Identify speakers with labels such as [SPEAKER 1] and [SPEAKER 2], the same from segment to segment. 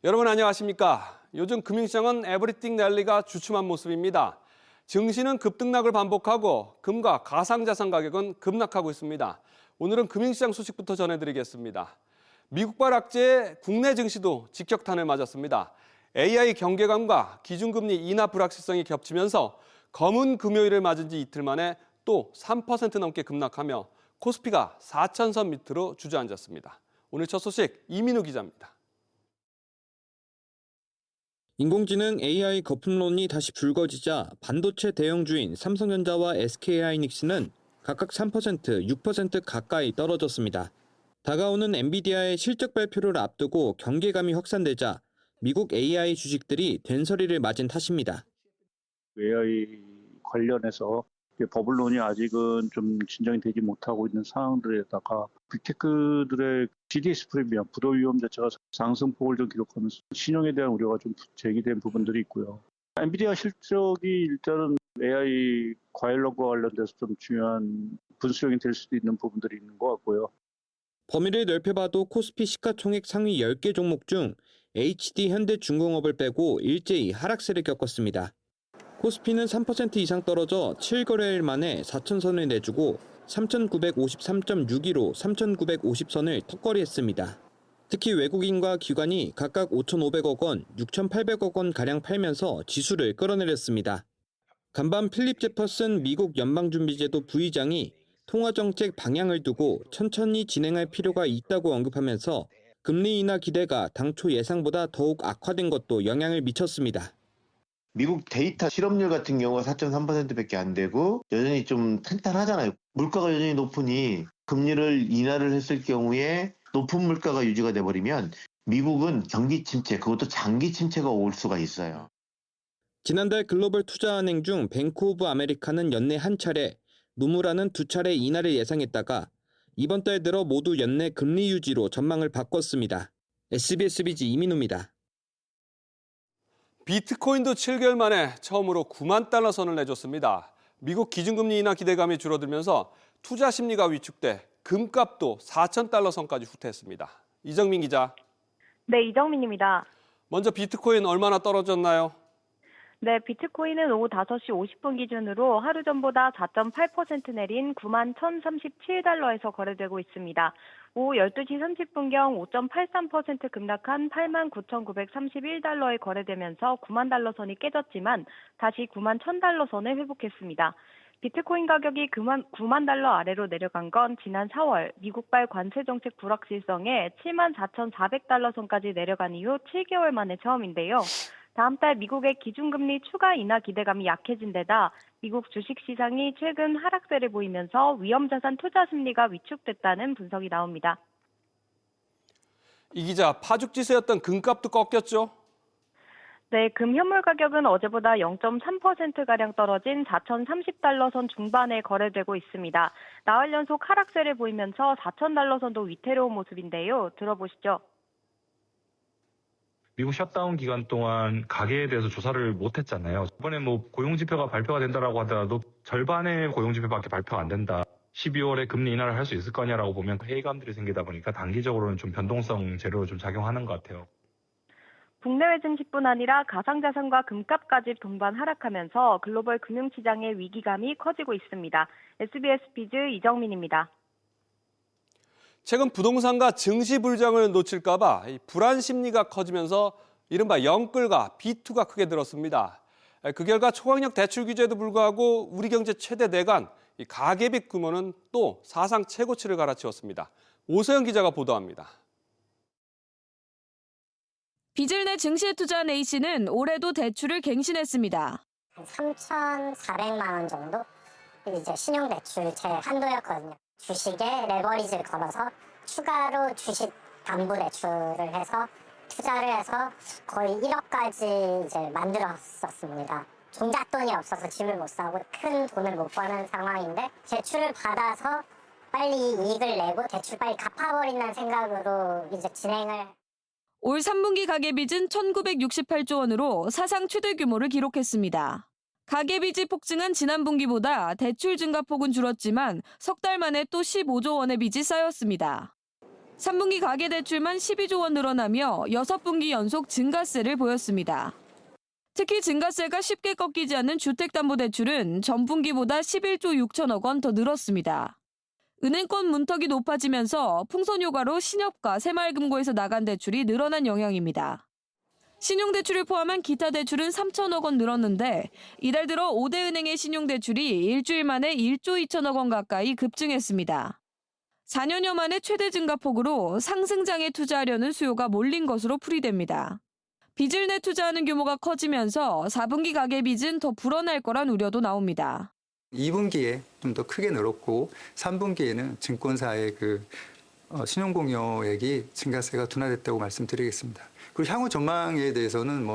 [SPEAKER 1] 여러분 안녕하십니까? 요즘 금융시장은 에브리띵 랠리가 주춤한 모습입니다. 증시는 급등락을 반복하고 금과 가상자산 가격은 급락하고 있습니다. 오늘은 금융시장 소식부터 전해드리겠습니다. 미국발 악재에 국내 증시도 직격탄을 맞았습니다. AI 경계감과 기준금리 인하 불확실성이 겹치면서 검은 금요일을 맞은 지 이틀 만에 또 3% 넘게 급락하며 코스피가 4,000선 밑으로 주저앉았습니다. 오늘 첫 소식 이민우 기자입니다.
[SPEAKER 2] 인공지능 AI 거품론이 다시 불거지자 반도체 대형주인 삼성전자와 SK하이닉스는 각각 3%, 6% 가까이 떨어졌습니다. 다가오는 엔비디아의 실적 발표를 앞두고 경계감이 확산되자 미국 AI 주식들이 된서리를 맞은 탓입니다.
[SPEAKER 3] AI 관련해서 버블론이 아직은 좀 진정이 되지 못하고 있는 상황들에다가 빅테크들의 GDS 프리미엄, 부도 위험 자체가 상승폭을 좀 기록하면서 신용에 대한 우려가 좀 제기된 부분들이 있고요. 엔비디아 실적이 일단은 AI 과열론과 관련돼서 좀 중요한 분수령이 될 수도 있는 부분들이 있는 것 같고요.
[SPEAKER 2] 범위를 넓혀봐도 코스피 시가총액 상위 10개 종목 중 HD 현대중공업을 빼고 일제히 하락세를 겪었습니다. 코스피는 3% 이상 떨어져 7거래일 만에 4,000선을 내주고 3,953.62로 3,950선을 턱걸이했습니다. 특히 외국인과 기관이 각각 5,500억 원, 6,800억 원가량 팔면서 지수를 끌어내렸습니다. 간밤 필립 제퍼슨 미국 연방준비제도 부의장이 통화정책 방향을 두고 천천히 진행할 필요가 있다고 언급하면서 금리 인하 기대가 당초 예상보다 더욱 악화된 것도 영향을 미쳤습니다.
[SPEAKER 4] 미국 데이터 실업률 같은 경우가 4.3%밖에 안 되고 여전히 좀 탄탄하잖아요. 물가가 여전히 높으니 금리를 인하를 했을 경우에 높은 물가가 유지가 돼버리면 미국은 경기 침체, 그것도 장기 침체가 올 수가 있어요.
[SPEAKER 2] 지난달 글로벌 투자은행 중 뱅크 오브 아메리카는 연내 한 차례, 노무라는 2차례 인하를 예상했다가 이번 달 들어 모두 연내 금리 유지로 전망을 바꿨습니다. SBS 비지 이민우입니다.
[SPEAKER 1] 비트코인도 7개월 만에 처음으로 9만 달러 선을 내줬습니다. 미국 기준금리 인하 기대감이 줄어들면서 투자 심리가 위축돼 금값도 4,000달러 선까지 후퇴했습니다. 이정민 기자.
[SPEAKER 5] 네, 이정민입니다.
[SPEAKER 1] 먼저 비트코인 얼마나 떨어졌나요?
[SPEAKER 5] 네, 비트코인은 오후 5시 50분 기준으로 하루 전보다 4.8% 내린 9만 1,037달러에서 거래되고 있습니다. 오후 12시 30분경 5.83% 급락한 8만 9,931달러에 거래되면서 9만 달러 선이 깨졌지만 다시 9만 1,000달러 선을 회복했습니다. 비트코인 가격이 9만 달러 아래로 내려간 건 지난 4월 미국발 관세 정책 불확실성에 7만 4,400달러 선까지 내려간 이후 7개월 만에 처음인데요. 다음 달 미국의 기준금리 추가 인하 기대감이 약해진 데다 미국 주식시장이 최근 하락세를 보이면서 위험자산 투자 심리가 위축됐다는 분석이 나옵니다.
[SPEAKER 1] 이 기자, 파죽지세였던 금값도 꺾였죠?
[SPEAKER 5] 네, 금 현물 가격은 어제보다 0.3%가량 떨어진 4,030달러 선 중반에 거래되고 있습니다. 나흘 연속 하락세를 보이면서 4,000달러 선도 위태로운 모습인데요. 들어보시죠.
[SPEAKER 6] 미국 셧다운 기간 동안 가계에 대해서 조사를 못했잖아요. 이번에 고용지표가 발표가 된다라고 하더라도 절반의 고용지표밖에 발표가 안 된다. 12월에 금리 인하를 할 수 있을 거냐라고 보면 회의감들이 생기다 보니까 단기적으로는 좀 변동성 재료로 좀 작용하는 것 같아요.
[SPEAKER 5] 국내외 증시뿐 아니라 가상자산과 금값까지 동반 하락하면서 글로벌 금융시장의 위기감이 커지고 있습니다. SBS 비즈 이정민입니다.
[SPEAKER 1] 최근 부동산과 증시 불장을 놓칠까 봐 불안 심리가 커지면서 이른바 영끌과 B2가 크게 늘었습니다. 그 결과 초강력 대출 규제에도 불구하고 우리 경제 최대 내관 가계빚 규모는 또 사상 최고치를 갈아치웠습니다. 오서영 기자가 보도합니다.
[SPEAKER 7] 빚을 내 증시에 투자한 A씨는 올해도 대출을 갱신했습니다.
[SPEAKER 8] 3,400만 원 정도 이제 신용대출 제 한도였거든요. 주식에 레버리지를 걸어서 추가로 주식 담보대출을 해서 투자를 해서 거의 1억까지 이제 만들었었습니다. 종잣돈이 없어서 집을 못 사고 큰 돈을 못 버는 상황인데 대출을 받아서 빨리 이익을 내고 대출 빨리 갚아버린다는 생각으로 이제 진행을.
[SPEAKER 7] 올 3분기 가계빚은 1,968조 원으로 사상 최대 규모를 기록했습니다. 가계빚이 폭증한 지난 분기보다 대출 증가폭은 줄었지만 석 달 만에 또 15조 원의 빚이 쌓였습니다. 3분기 가계대출만 12조 원 늘어나며 6분기 연속 증가세를 보였습니다. 특히 증가세가 쉽게 꺾이지 않는 주택담보대출은 전분기보다 11조 6천억 원 더 늘었습니다. 은행권 문턱이 높아지면서 풍선효과로 신협과 새마을금고에서 나간 대출이 늘어난 영향입니다. 신용대출을 포함한 기타 대출은 3천억 원 늘었는데 이달 들어 5대 은행의 신용대출이 일주일 만에 1조 2천억 원 가까이 급증했습니다. 4년여 만에 최대 증가폭으로 상승장에 투자하려는 수요가 몰린 것으로 풀이됩니다. 빚을 내 투자하는 규모가 커지면서 4분기 가계빚은 더 불어날 거란 우려도 나옵니다.
[SPEAKER 9] 2분기에 좀 더 크게 늘었고 3분기에는 증권사의 신용공여액이 증가세가 둔화됐다고 말씀드리겠습니다. 그리고 향후 전망에 대해서는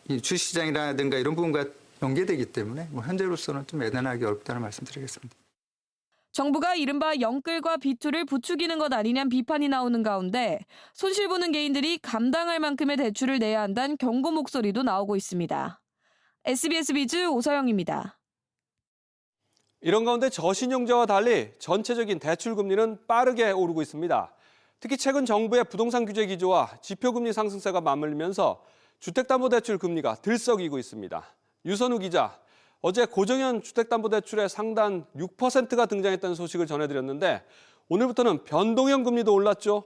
[SPEAKER 9] 이 주시장이라든가 이런 부분과 연계되기 때문에 현재로서는 좀 예단하기 어렵다는 말씀드리겠습니다.
[SPEAKER 7] 정부가 이른바 영끌과 비투를 부추기는 것 아니냐는 비판이 나오는 가운데 손실보는 개인들이 감당할 만큼의 대출을 내야 한다는 경고 목소리도 나오고 있습니다. SBS 비즈 오서영입니다.
[SPEAKER 1] 이런 가운데 저신용자와 달리 전체적인 대출 금리는 빠르게 오르고 있습니다. 특히 최근 정부의 부동산 규제 기조와 지표금리 상승세가 맞물리면서 주택담보대출 금리가 들썩이고 있습니다. 유선우 기자, 어제 고정형 주택담보대출의 상단 6%가 등장했다는 소식을 전해드렸는데 오늘부터는 변동형 금리도 올랐죠?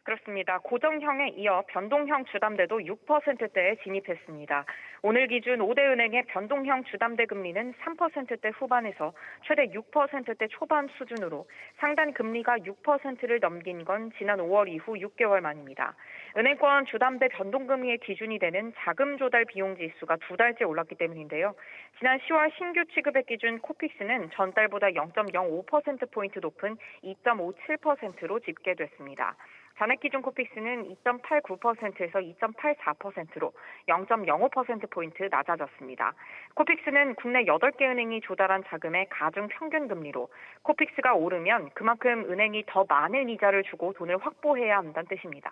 [SPEAKER 10] 그렇습니다. 고정형에 이어 변동형 주담대도 6%대에 진입했습니다. 오늘 기준 5대 은행의 변동형 주담대 금리는 3%대 후반에서 최대 6%대 초반 수준으로 상단 금리가 6%를 넘긴 건 지난 5월 이후 6개월 만입니다. 은행권 주담대 변동금리의 기준이 되는 자금 조달 비용 지수가 2달째 올랐기 때문인데요. 지난 10월 신규 취급액 기준 코픽스는 전달보다 0.05%포인트 높은 2.57%로 집계됐습니다. 잔액 기준 코픽스는 2.89%에서 2.84%로 0.05%포인트 낮아졌습니다. 코픽스는 국내 8개 은행이 조달한 자금의 가중 평균 금리로 코픽스가 오르면 그만큼 은행이 더 많은 이자를 주고 돈을 확보해야 한다는 뜻입니다.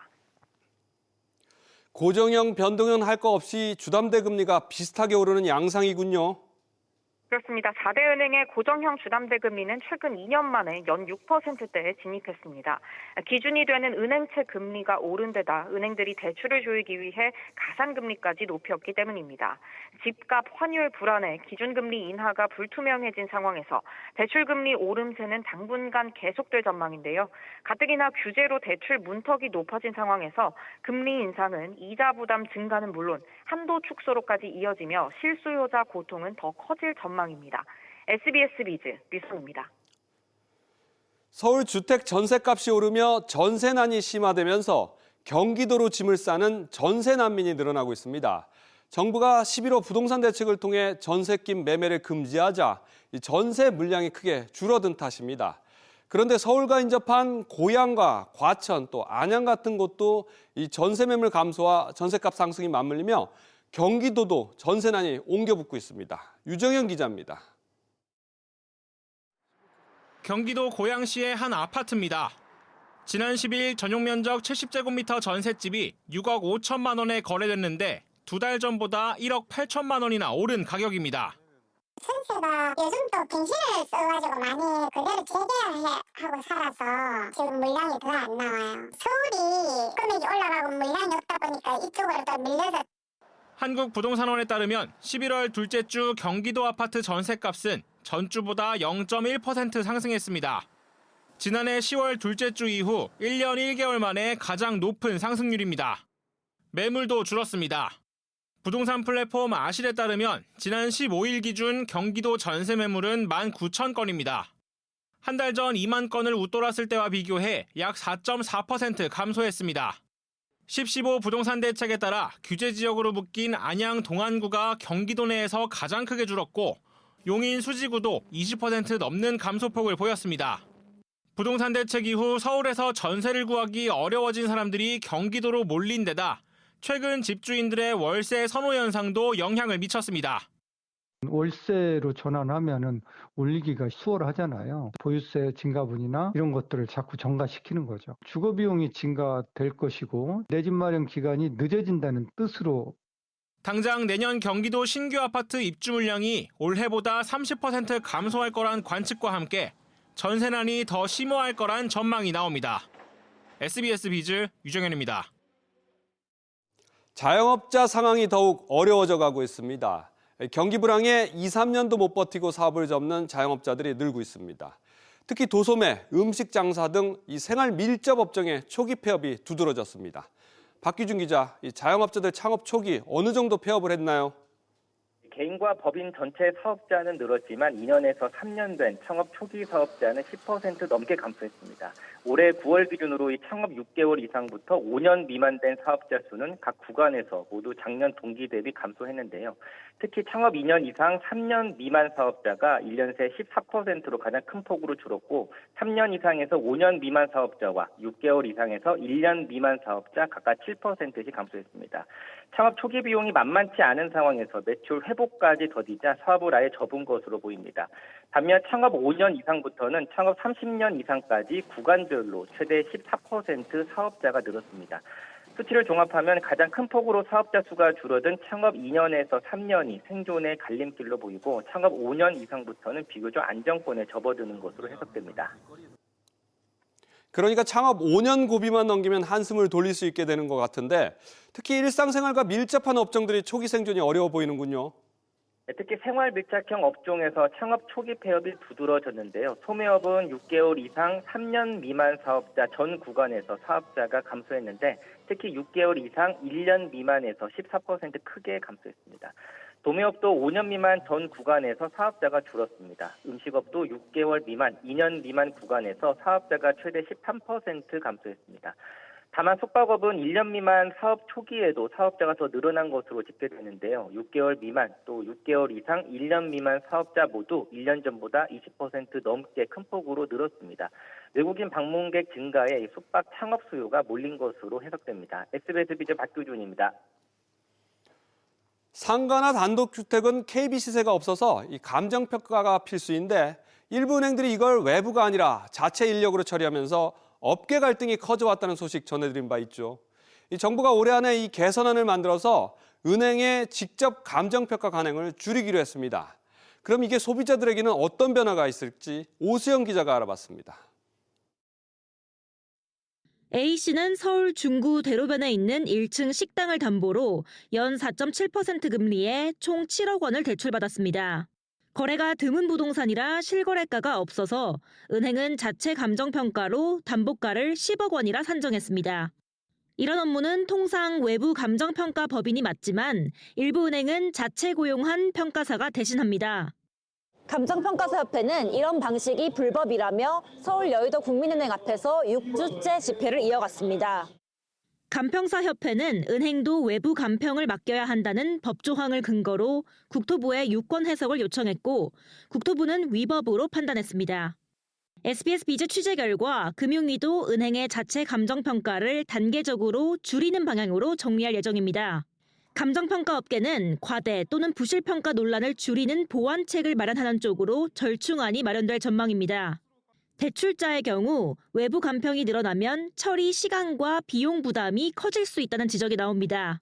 [SPEAKER 1] 고정형, 변동형 할 거 없이 주담대 금리가 비슷하게 오르는 양상이군요.
[SPEAKER 10] 그렇습니다. 4대 은행의 고정형 주담대 금리는 최근 2년 만에 연 6%대에 진입했습니다. 기준이 되는 은행채 금리가 오른 데다 은행들이 대출을 조이기 위해 가산금리까지 높였기 때문입니다. 집값 환율 불안에 기준금리 인하가 불투명해진 상황에서 대출금리 오름세는 당분간 계속될 전망인데요. 가뜩이나 규제로 대출 문턱이 높아진 상황에서 금리 인상은 이자 부담 증가는 물론 한도 축소로까지 이어지며 실수요자 고통은 더 커질 전망입니다. SBS 비즈 류선우입니다.
[SPEAKER 1] 서울 주택 전셋값이 오르며 전세난이 심화되면서 경기도로 짐을 싸는 전세 난민이 늘어나고 있습니다. 정부가 11호 부동산 대책을 통해 전셋집 매매를 금지하자 이 전세 물량이 크게 줄어든 탓입니다. 그런데 서울과 인접한 고양과 과천 또 안양 같은 곳도 이 전세 매물 감소와 전셋값 상승이 맞물리며 경기도도 전세난이 옮겨붙고 있습니다. 유정현 기자입니다.
[SPEAKER 11] 경기도 고양시의 한 아파트입니다. 지난 10일 전용 면적 70제곱미터 전셋집이 6억 5천만 원에 거래됐는데 2달 전보다 1억 8천만 원이나 오른 가격입니다.
[SPEAKER 8] 전세가 요즘도 갱신을 써가지고 많이 그대로 재개하고 살아서 지금 물량이 더 안 나와요. 서울이 금액이 올라가고 물량이 없다 보니까 이쪽으로 또 밀려서.
[SPEAKER 11] 한국부동산원에 따르면 11월 둘째 주 경기도 아파트 전셋값은 전주보다 0.1% 상승했습니다. 지난해 10월 둘째 주 이후 1년 1개월 만에 가장 높은 상승률입니다. 매물도 줄었습니다. 부동산 플랫폼 아실에 따르면 지난 15일 기준 경기도 전세 매물은 19,000건입니다. 한 달 전 2만 건을 웃돌았을 때와 비교해 약 4.4% 감소했습니다. 10.15 부동산 대책에 따라 규제 지역으로 묶인 안양 동안구가 경기도 내에서 가장 크게 줄었고 용인 수지구도 20% 넘는 감소폭을 보였습니다. 부동산 대책 이후 서울에서 전세를 구하기 어려워진 사람들이 경기도로 몰린 데다 최근 집주인들의 월세 선호 현상도 영향을 미쳤습니다.
[SPEAKER 12] 월세로 전환하면은 올리기가 수월하잖아요. 보유세 증가분이나 이런 것들을 자꾸 증가시키는 거죠. 주거 비용이 증가될 것이고 내 집 마련 기간이 늦어진다는 뜻으로.
[SPEAKER 11] 당장 내년 경기도 신규 아파트 입주 물량이 올해보다 30% 감소할 거란 관측과 함께 전세난이 더 심화할 거란 전망이 나옵니다. SBS 비즈 유정현입니다.
[SPEAKER 1] 자영업자 상황이 더욱 어려워져 가고 있습니다. 경기 불황에 2, 3년도 못 버티고 사업을 접는 자영업자들이 늘고 있습니다. 특히 도소매, 음식 장사 등 이 생활 밀접 업종의 초기 폐업이 두드러졌습니다. 박기준 기자, 이 자영업자들 창업 초기 어느 정도 폐업을 했나요?
[SPEAKER 13] 개인과 법인 전체 사업자는 늘었지만 2년에서 3년 된 창업 초기 사업자는 10% 넘게 감소했습니다. 올해 9월 기준으로 이 창업 6개월 이상부터 5년 미만 된 사업자 수는 각 구간에서 모두 작년 동기 대비 감소했는데요. 특히 창업 2년 이상 3년 미만 사업자가 1년 새 14%로 가장 큰 폭으로 줄었고 3년 이상에서 5년 미만 사업자와 6개월 이상에서 1년 미만 사업자 각각 7%씩 감소했습니다. 창업 초기 비용이 만만치 않은 상황에서 매출 회복까지 더디자 사업을 아예 접은 것으로 보입니다. 반면 창업 5년 이상부터는 창업 30년 이상까지 구간별로 최대 14% 사업자가 늘었습니다. 수치를 종합하면 가장 큰 폭으로 사업자 수가 줄어든 창업 2년에서 3년이 생존의 갈림길로 보이고 창업 5년 이상부터는 비교적 안정권에 접어드는 것으로 해석됩니다.
[SPEAKER 1] 그러니까 창업 5년 고비만 넘기면 한숨을 돌릴 수 있게 되는 것 같은데 특히 일상생활과 밀접한 업종들이 초기 생존이 어려워 보이는군요.
[SPEAKER 13] 특히 생활 밀착형 업종에서 창업 초기 폐업이 두드러졌는데요. 소매업은 6개월 이상 3년 미만 사업자 전 구간에서 사업자가 감소했는데 특히 6개월 이상 1년 미만에서 14% 크게 감소했습니다. 도매업도 5년 미만 전 구간에서 사업자가 줄었습니다. 음식업도 6개월 미만, 2년 미만 구간에서 사업자가 최대 13% 감소했습니다. 다만 숙박업은 1년 미만 사업 초기에도 사업자가 더 늘어난 것으로 집계되는데요. 6개월 미만 또 6개월 이상 1년 미만 사업자 모두 1년 전보다 20% 넘게 큰 폭으로 늘었습니다. 외국인 방문객 증가에 숙박 창업 수요가 몰린 것으로 해석됩니다. SBS 비즈 박규준입니다.
[SPEAKER 1] 상가나 단독주택은 KB 시세가 없어서 이 감정평가가 필수인데 일부 은행들이 이걸 외부가 아니라 자체 인력으로 처리하면서 업계 갈등이 커져왔다는 소식 전해드린 바 있죠. 이 정부가 올해 안에 이 개선안을 만들어서 은행의 직접 감정평가 간행을 줄이기로 했습니다. 그럼 이게 소비자들에게는 어떤 변화가 있을지 오수영 기자가 알아봤습니다.
[SPEAKER 14] A씨는 서울 중구 대로변에 있는 1층 식당을 담보로 연 4.7% 금리에 총 7억 원을 대출받았습니다. 거래가 드문 부동산이라 실거래가가 없어서 은행은 자체 감정평가로 담보가를 10억 원이라 산정했습니다. 이런 업무는 통상 외부 감정평가 법인이 맡지만 일부 은행은 자체 고용한 평가사가 대신합니다.
[SPEAKER 15] 감정평가사협회는 이런 방식이 불법이라며 서울 여의도 국민은행 앞에서 6주째 집회를 이어갔습니다.
[SPEAKER 14] 감평사협회는 은행도 외부 감평을 맡겨야 한다는 법조항을 근거로 국토부에 유권 해석을 요청했고 국토부는 위법으로 판단했습니다. SBS 비즈 취재 결과 금융위도 은행의 자체 감정평가를 단계적으로 줄이는 방향으로 정리할 예정입니다. 감정평가 업계는 과대 또는 부실평가 논란을 줄이는 보완책을 마련하는 쪽으로 절충안이 마련될 전망입니다. 대출자의 경우 외부 감평이 늘어나면 처리 시간과 비용 부담이 커질 수 있다는 지적이 나옵니다.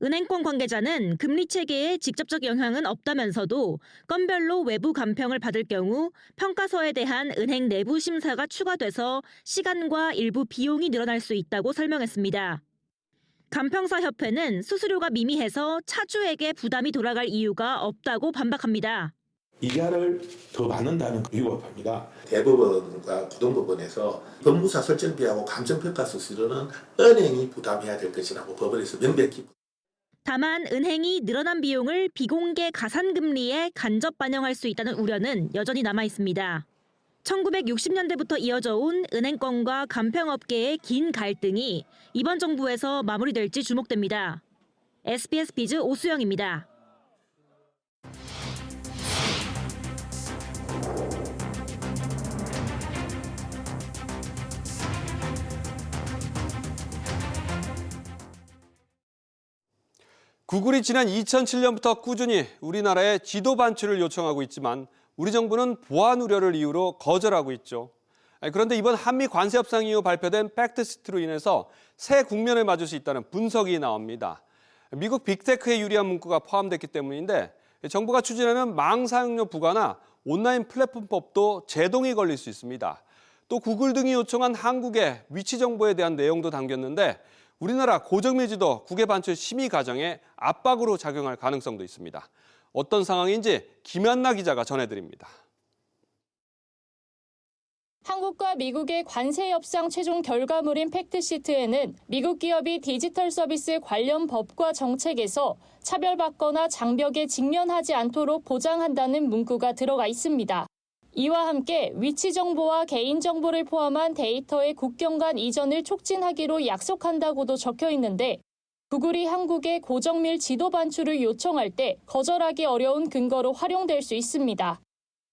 [SPEAKER 14] 은행권 관계자는 금리 체계에 직접적 영향은 없다면서도 건별로 외부 감평을 받을 경우 평가서에 대한 은행 내부 심사가 추가돼서 시간과 일부 비용이 늘어날 수 있다고 설명했습니다. 감평사협회는 수수료가 미미해서 차주에게 부담이 돌아갈 이유가 없다고 반박합니다.
[SPEAKER 16] 이자를 더 받는다는 위법합니다. 대법원과 고등법원에서 법무사 설정비하고 감정평가 수수료는 은행이 부담해야 될 것이라고 법원에서 명백히.
[SPEAKER 14] 다만 은행이 늘어난 비용을 비공개 가산금리에 간접 반영할 수 있다는 우려는 여전히 남아 있습니다. 1960년대부터 이어져 온 은행권과 감평업계의 긴 갈등이 이번 정부에서 마무리될지 주목됩니다. SBS 비즈 오수영입니다.
[SPEAKER 1] 구글이 지난 2007년부터 꾸준히 우리나라에 지도 반출을 요청하고 있지만 우리 정부는 보안 우려를 이유로 거절하고 있죠. 그런데 이번 한미 관세 협상 이후 발표된 팩트시트로 인해서 새 국면을 맞을 수 있다는 분석이 나옵니다. 미국 빅테크에 유리한 문구가 포함됐기 때문인데 정부가 추진하는 망 사용료 부과나 온라인 플랫폼법도 제동이 걸릴 수 있습니다. 또 구글 등이 요청한 한국의 위치 정보에 대한 내용도 담겼는데 우리나라 고정밀지도 국외 반출 심의 과정에 압박으로 작용할 가능성도 있습니다. 어떤 상황인지 김한나 기자가 전해드립니다.
[SPEAKER 17] 한국과 미국의 관세 협상 최종 결과물인 팩트시트에는 미국 기업이 디지털 서비스 관련 법과 정책에서 차별받거나 장벽에 직면하지 않도록 보장한다는 문구가 들어가 있습니다. 이와 함께 위치 정보와 개인 정보를 포함한 데이터의 국경 간 이전을 촉진하기로 약속한다고도 적혀 있는데 구글이 한국의 고정밀 지도 반출을 요청할 때 거절하기 어려운 근거로 활용될 수 있습니다.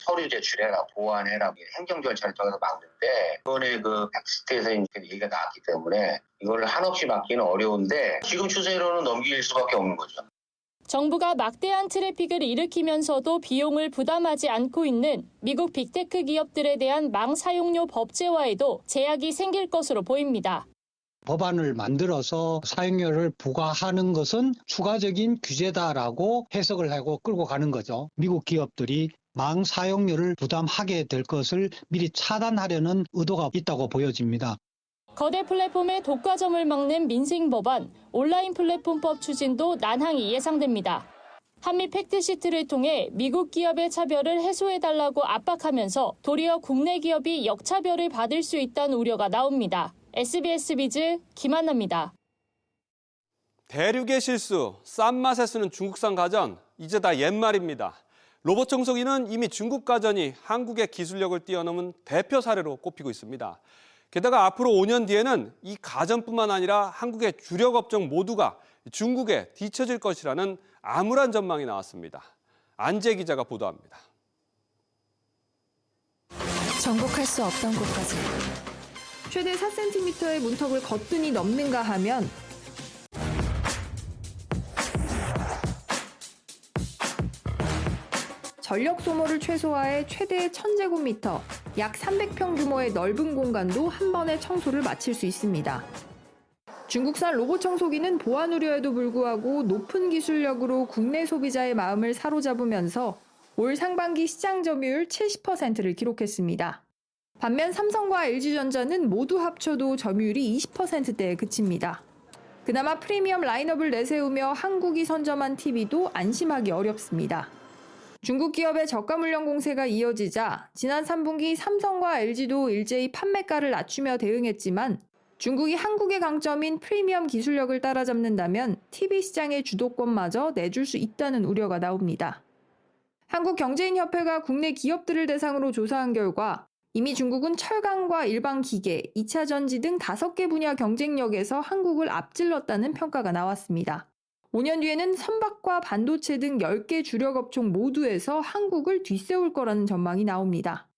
[SPEAKER 18] 서류 제출해라, 보완해라, 행정 절차를 통해서 막는데 이번에 그 팩트시트에서 얘기가 나왔기 때문에 이걸 한없이 막기는 어려운데 지금 추세로는 넘길 수밖에 없는 거죠.
[SPEAKER 17] 정부가 막대한 트래픽을 일으키면서도 비용을 부담하지 않고 있는 미국 빅테크 기업들에 대한 망 사용료 법제화에도 제약이 생길 것으로 보입니다.
[SPEAKER 19] 법안을 만들어서 사용료를 부과하는 것은 추가적인 규제다라고 해석을 하고 끌고 가는 거죠. 미국 기업들이 망 사용료를 부담하게 될 것을 미리 차단하려는 의도가 있다고 보여집니다.
[SPEAKER 17] 거대 플랫폼의 독과점을 막는 민생 법안, 온라인 플랫폼법 추진도 난항이 예상됩니다. 한미 팩트시트를 통해 미국 기업의 차별을 해소해달라고 압박하면서 도리어 국내 기업이 역차별을 받을 수 있다는 우려가 나옵니다. SBS 비즈 김한나입니다.
[SPEAKER 1] 대륙의 실수, 싼 맛에 쓰는 중국산 가전, 이제 다 옛말입니다. 로봇 청소기는 이미 중국 가전이 한국의 기술력을 뛰어넘은 대표 사례로 꼽히고 있습니다. 게다가 앞으로 5년 뒤에는 이 가전뿐만 아니라 한국의 주력 업종 모두가 중국에 뒤처질 것이라는 암울한 전망이 나왔습니다. 안재 기자가 보도합니다.
[SPEAKER 20] 정복할 수 없던 곳까지. 최대 4cm의 문턱을 거뜬히 넘는가 하면 전력 소모를 최소화해 최대 1000제곱미터, 약 300평 규모의 넓은 공간도 한 번에 청소를 마칠 수 있습니다. 중국산 로봇 청소기는 보안 우려에도 불구하고 높은 기술력으로 국내 소비자의 마음을 사로잡으면서 올 상반기 시장 점유율 70%를 기록했습니다. 반면 삼성과 LG전자는 모두 합쳐도 점유율이 20%대에 그칩니다. 그나마 프리미엄 라인업을 내세우며 한국이 선점한 TV도 안심하기 어렵습니다. 중국 기업의 저가 물량 공세가 이어지자 지난 3분기 삼성과 LG도 일제히 판매가를 낮추며 대응했지만 중국이 한국의 강점인 프리미엄 기술력을 따라잡는다면 TV 시장의 주도권마저 내줄 수 있다는 우려가 나옵니다. 한국경제인협회가 국내 기업들을 대상으로 조사한 결과 이미 중국은 철강과 일반 기계, 2차 전지 등 5개 분야 경쟁력에서 한국을 앞질렀다는 평가가 나왔습니다. 5년 뒤에는 선박과 반도체 등 10개 주력 업종 모두에서 한국을 뒤세울 거라는 전망이 나옵니다.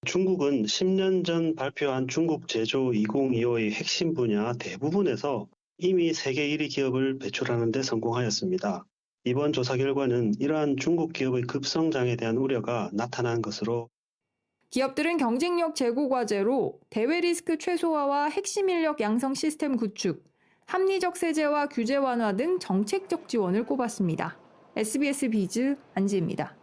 [SPEAKER 21] 중국은 10년 전 발표한 중국 제조 2025의 핵심 분야 대부분에서 이미 세계 1위 기업을 배출하는 데 성공하였습니다. 이번 조사 결과는 이러한 중국 기업의 급성장에 대한 우려가 나타난 것으로
[SPEAKER 20] 기업들은 경쟁력 제고 과제로 대외 리스크 최소화와 핵심 인력 양성 시스템 구축, 합리적 세제와 규제 완화 등 정책적 지원을 꼽았습니다. SBS 비즈 안지입니다.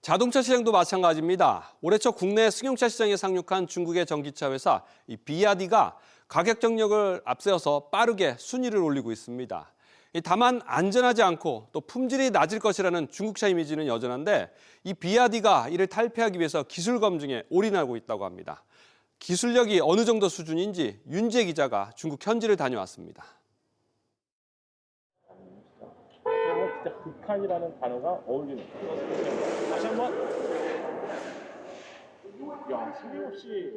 [SPEAKER 1] 자동차 시장도 마찬가지입니다. 올해 초 국내 승용차 시장에 상륙한 중국의 전기차 회사 비야디가 가격 정력을 앞세워서 빠르게 순위를 올리고 있습니다. 다만 안전하지 않고 또 품질이 낮을 것이라는 중국차 이미지는 여전한데 이 비야디가 이를 탈피하기 위해서 기술 검증에 올인하고 있다고 합니다. 기술력이 어느 정도 수준인지 윤재 기자가 중국 현지를 다녀왔습니다.
[SPEAKER 22] 진짜 극한이라는 단어가 어울리는 다시 한번 힘없이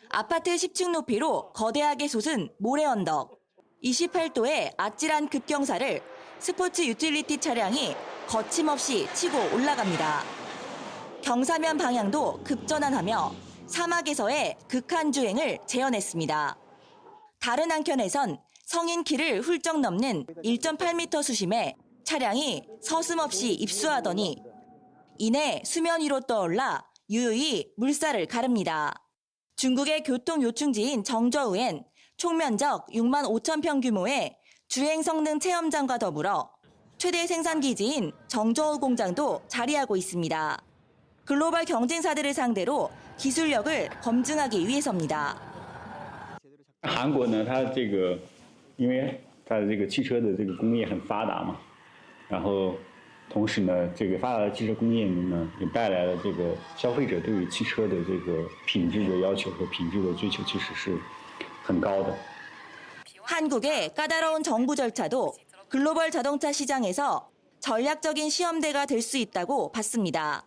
[SPEAKER 23] 아파트 10층 높이로 거대하게 솟은 모래 언덕. 28도의 아찔한 급경사를 스포츠 유틸리티 차량이 거침없이 치고 올라갑니다. 경사면 방향도 급전환하며 사막에서의 극한 주행을 재현했습니다. 다른 한켠에선 성인 키를 훌쩍 넘는 1.8m 수심에 차량이 서슴없이 입수하더니 이내 수면 위로 떠올라 유유히 물살을 가릅니다. 중국의 교통 요충지인 정저우엔 총면적 6만 5천 평 규모의 주행 성능 체험장과 더불어 최대 생산 기지인 정저우 공장도 자리하고 있습니다. 글로벌 경쟁사들을 상대로 기술력을 검증하기 위해서입니다.
[SPEAKER 2] 韩国呢，它这个因为它的这个汽车的这个工业很发达嘛，然后同时呢，这个发达的汽车工业呢，也带来了这个消费者对于汽车的这个品质的要求和品质的追求，其实是很高的。
[SPEAKER 23] 한국의 까다로운 정부 절차도 글로벌 자동차 시장에서 전략적인 시험대가 될 수 있다고 봤습니다.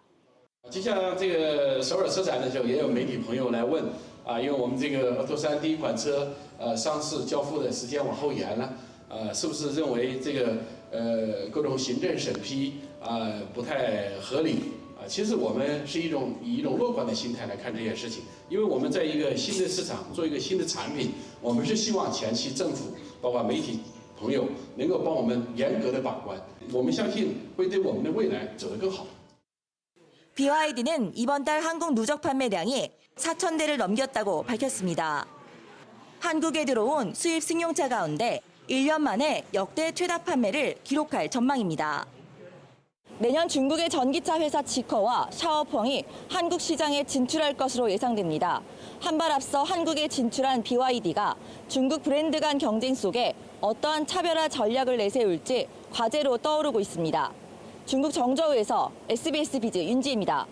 [SPEAKER 3] 就像这个首尔车展的时候，也有媒体朋友来问啊，因为我们这个Auto 3第一款车上市交付的时间往后延了，是不是认为这个各种行政审批不太合理啊？其实我们是以一种乐观的心态来看这件事情，因为我们在一个新的市场做一个新的产品，我们是希望前期政府包括媒体朋友能够帮我们严格的把关，我们相信会对我们的未来走得更好。
[SPEAKER 23] BYD는 이번 달 한국 누적 판매량이 4,000대를 넘겼다고 밝혔습니다. 한국에 들어온 수입 승용차 가운데 1년 만에 역대 최다 판매를 기록할 전망입니다. 내년 중국의 전기차 회사 지커와 샤오펑이 한국 시장에 진출할 것으로 예상됩니다. 한 발 앞서 한국에 진출한 BYD가 중국 브랜드 간 경쟁 속에 어떠한 차별화 전략을 내세울지 과제로 떠오르고 있습니다. 중국 정저우에서 SBS 비즈 윤지입니다.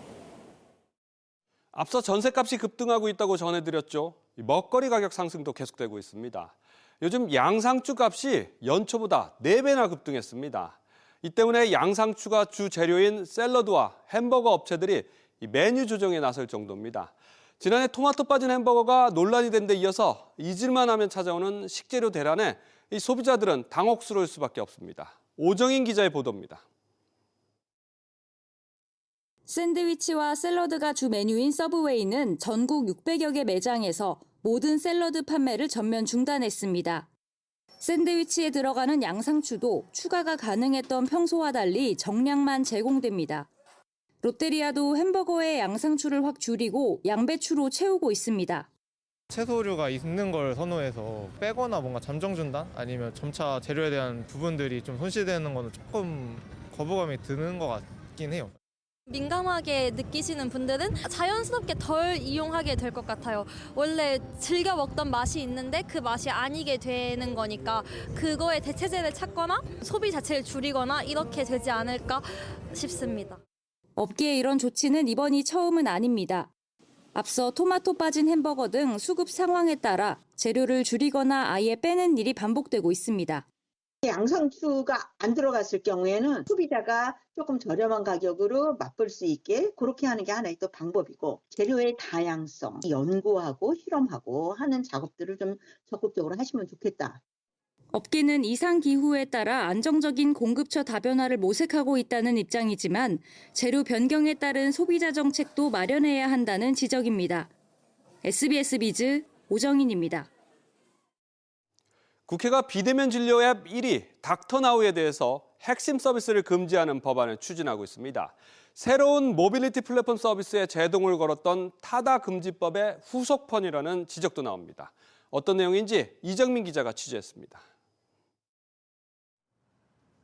[SPEAKER 1] 앞서 전셋값이 급등하고 있다고 전해드렸죠. 먹거리 가격 상승도 계속되고 있습니다. 요즘 양상추 값이 연초보다 4배나 급등했습니다. 이 때문에 양상추가 주 재료인 샐러드와 햄버거 업체들이 메뉴 조정에 나설 정도입니다. 지난해 토마토 빠진 햄버거가 논란이 된 데 이어서 잊을만 하면 찾아오는 식재료 대란에 이 소비자들은 당혹스러울 수밖에 없습니다. 오정인 기자의 보도입니다.
[SPEAKER 7] 샌드위치와 샐러드가 주 메뉴인 서브웨이는 전국 600여 개 매장에서 모든 샐러드 판매를 전면 중단했습니다. 샌드위치에 들어가는 양상추도 추가가 가능했던 평소와 달리 정량만 제공됩니다. 롯데리아도 햄버거에 양상추를 확 줄이고 양배추로 채우고 있습니다.
[SPEAKER 4] 채소류가 있는 걸 선호해서 빼거나 뭔가 잠정 준다 아니면 점차 재료에 대한 부분들이 좀 손실되는 거는 조금 거부감이 드는 것 같긴 해요.
[SPEAKER 24] 민감하게 느끼시는 분들은 자연스럽게 덜 이용하게 될 것 같아요. 원래 즐겨 먹던 맛이 있는데 그 맛이 아니게 되는 거니까 그거에 대체제를 찾거나 소비 자체를 줄이거나 이렇게 되지 않을까 싶습니다.
[SPEAKER 7] 업계의 이런 조치는 이번이 처음은 아닙니다. 앞서 토마토 빠진 햄버거 등 수급 상황에 따라 재료를 줄이거나 아예 빼는 일이 반복되고 있습니다.
[SPEAKER 25] 양상추가 안 들어갔을 경우에는 소비자가 조금 저렴한 가격으로 맛볼 수 있게 그렇게 하는 게 하나의 또 방법이고 재료의 다양성 연구하고 실험하고 하는 작업들을 좀 적극적으로 하시면 좋겠다.
[SPEAKER 7] 업계는 이상 기후에 따라 안정적인 공급처 다변화를 모색하고 있다는 입장이지만 재료 변경에 따른 소비자 정책도 마련해야 한다는 지적입니다. SBS 비즈 오정인입니다.
[SPEAKER 1] 국회가 비대면 진료 앱 1위 닥터나우에 대해서 핵심 서비스를 금지하는 법안을 추진하고 있습니다. 새로운 모빌리티 플랫폼 서비스에 제동을 걸었던 타다 금지법의 후속편이라는 지적도 나옵니다. 어떤 내용인지 이정민 기자가 취재했습니다.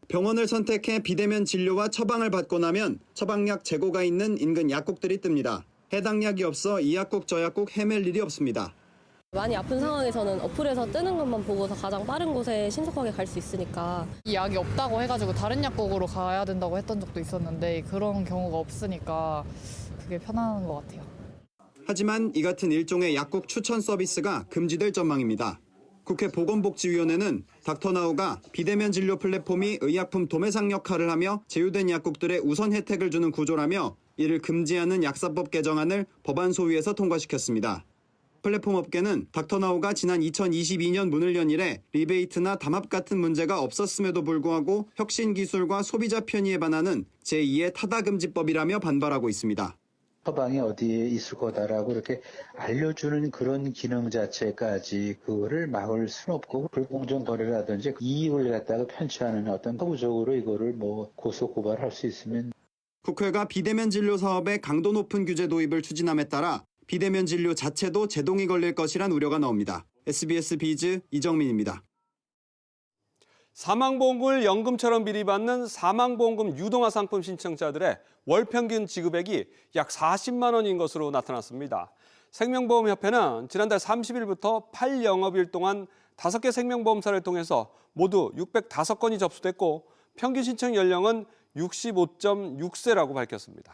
[SPEAKER 26] 병원을 선택해 비대면 진료와 처방을 받고 나면 처방약 재고가 있는 인근 약국들이 뜹니다. 해당 약이 없어 이 약국 저 약국 헤맬 일이 없습니다.
[SPEAKER 27] 많이 아픈 상황에서는 어플에서 뜨는 것만 보고서 가장 빠른 곳에 신속하게 갈 수 있으니까.
[SPEAKER 28] 이 약이 없다고 해가지고 다른 약국으로 가야 된다고 했던 적도 있었는데 그런 경우가 없으니까 그게 편안한 것 같아요.
[SPEAKER 26] 하지만 이 같은 일종의 약국 추천 서비스가 금지될 전망입니다. 국회 보건복지위원회는 닥터나우가 비대면 진료 플랫폼이 의약품 도매상 역할을 하며 제휴된 약국들의 우선 혜택을 주는 구조라며 이를 금지하는 약사법 개정안을 법안 소위에서 통과시켰습니다. 플랫폼 업계는 닥터나우가 지난 2022년 문을 연 이래 리베이트나 담합 같은 문제가 없었음에도 불구하고 혁신 기술과 소비자 편의에 반하는 제2의 타다금지법이라며 반발하고 있습니다.
[SPEAKER 29] 처방이 어디에 있을 거다라고 이렇게 알려주는 그런 기능 자체까지 그거를 막을 수는 없고 불공정 거래라든지 이익을 갖다가 편취하는 어떤 서구적으로 이거를 고소 고발할 수 있으면.
[SPEAKER 26] 국회가 비대면 진료 사업에 강도 높은 규제 도입을 추진함에 따라 비대면 진료 자체도 제동이 걸릴 것이란 우려가 나옵니다. SBS 비즈 이정민입니다.
[SPEAKER 1] 사망보험금을 연금처럼 미리 받는 사망보험금 유동화 상품 신청자들의 월 평균 지급액이 약 40만 원인 것으로 나타났습니다. 생명보험협회는 지난달 30일부터 8영업일 동안 5개 생명보험사를 통해서 모두 605건이 접수됐고 평균 신청 연령은 65.6세라고 밝혔습니다.